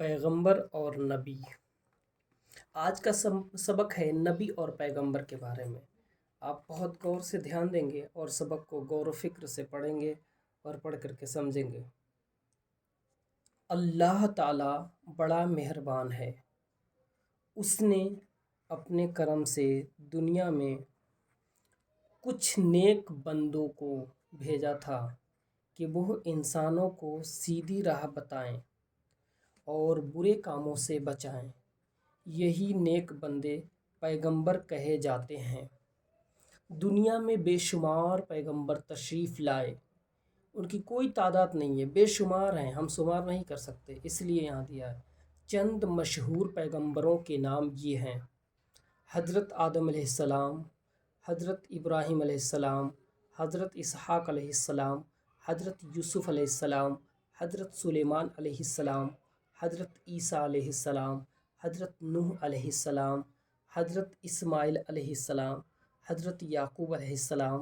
پیغمبر اور نبی۔ آج کا سبق ہے نبی اور پیغمبر کے بارے میں۔ آپ بہت غور سے دھیان دیں گے اور سبق کو غور و فکر سے پڑھیں گے اور پڑھ کر کے سمجھیں گے۔ اللہ تعالیٰ بڑا مہربان ہے۔ اس نے اپنے کرم سے دنیا میں کچھ نیک بندوں کو بھیجا تھا کہ وہ انسانوں کو سیدھی راہ بتائیں اور برے کاموں سے بچائیں۔ یہی نیک بندے پیغمبر کہے جاتے ہیں۔ دنیا میں بے شمار پیغمبر تشریف لائے، ان کی کوئی تعداد نہیں ہے، بے شمار ہیں، ہم شمار نہیں کر سکتے، اس لیے یہاں دیا ہے۔ چند مشہور پیغمبروں کے نام یہ ہیں: حضرت آدم علیہ السلام، حضرت ابراہیم علیہ السلام، حضرت اسحاق علیہ السلام، حضرت یوسف علیہ السلام، حضرت سلیمان علیہ السلام، حضرت عیسیٰ علیہ السلام، حضرت نوح علیہ السلام، حضرت اسماعیل علیہ السلام، حضرت یعقوب علیہ السلام،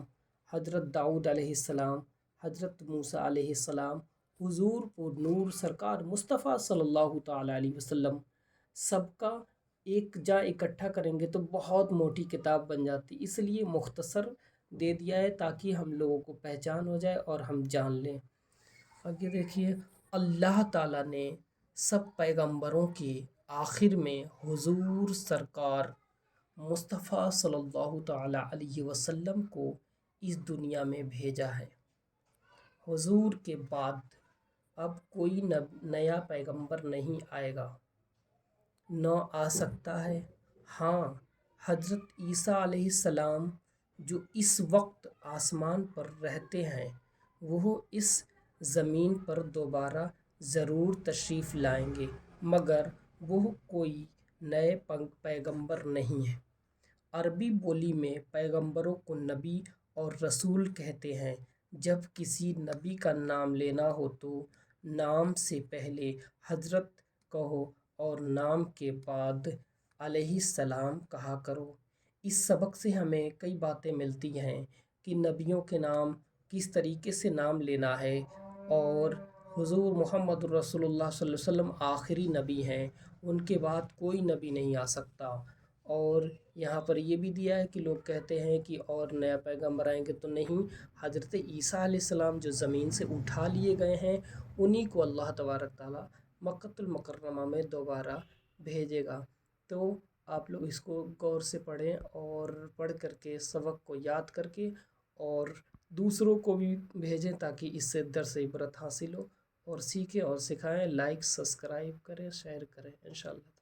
حضرت داؤد علیہ السلام، حضرت موسیٰ علیہ السلام، حضور پر نور سرکار مصطفیٰ صلی اللہ تعالیٰ علیہ وسلم۔ سب کا ایک جا اکٹھا کریں گے تو بہت موٹی کتاب بن جاتی، اس لیے مختصر دے دیا ہے تاکہ ہم لوگوں کو پہچان ہو جائے اور ہم جان لیں۔ آگے دیکھیے، اللہ تعالیٰ نے سب پیغمبروں کے آخر میں حضور سرکار مصطفیٰ صلی اللہ تعالیٰ علیہ وسلم کو اس دنیا میں بھیجا ہے۔ حضور کے بعد اب کوئی نیا پیغمبر نہیں آئے گا، نہ آ سکتا ہے۔ ہاں، حضرت عیسیٰ علیہ السلام جو اس وقت آسمان پر رہتے ہیں، وہ اس زمین پر دوبارہ ضرور تشریف لائیں گے، مگر وہ کوئی نئے پیغمبر نہیں ہیں۔ عربی بولی میں پیغمبروں کو نبی اور رسول کہتے ہیں۔ جب کسی نبی کا نام لینا ہو تو نام سے پہلے حضرت کہو اور نام کے بعد علیہ السلام کہا کرو۔ اس سبق سے ہمیں کئی باتیں ملتی ہیں کہ نبیوں کے نام کس طریقے سے نام لینا ہے، اور حضور محمد رسول اللہ صلی اللہ علیہ وسلم آخری نبی ہیں، ان کے بعد کوئی نبی نہیں آ سکتا۔ اور یہاں پر یہ بھی دیا ہے کہ لوگ کہتے ہیں کہ اور نیا پیغمبر آئیں گے، تو نہیں، حضرت عیسیٰ علیہ السلام جو زمین سے اٹھا لیے گئے ہیں، انہی کو اللہ تبارک تعالیٰ مکۃ المکرمہ میں دوبارہ بھیجے گا۔ تو آپ لوگ اس کو غور سے پڑھیں اور پڑھ کر کے سبق کو یاد کر کے اور دوسروں کو بھی بھیجیں تاکہ اس سے درس عبرت حاصل ہو، اور سیکھیں اور سکھائیں۔ لائک، سبسکرائب کریں، شیئر کریں، انشاءاللہ۔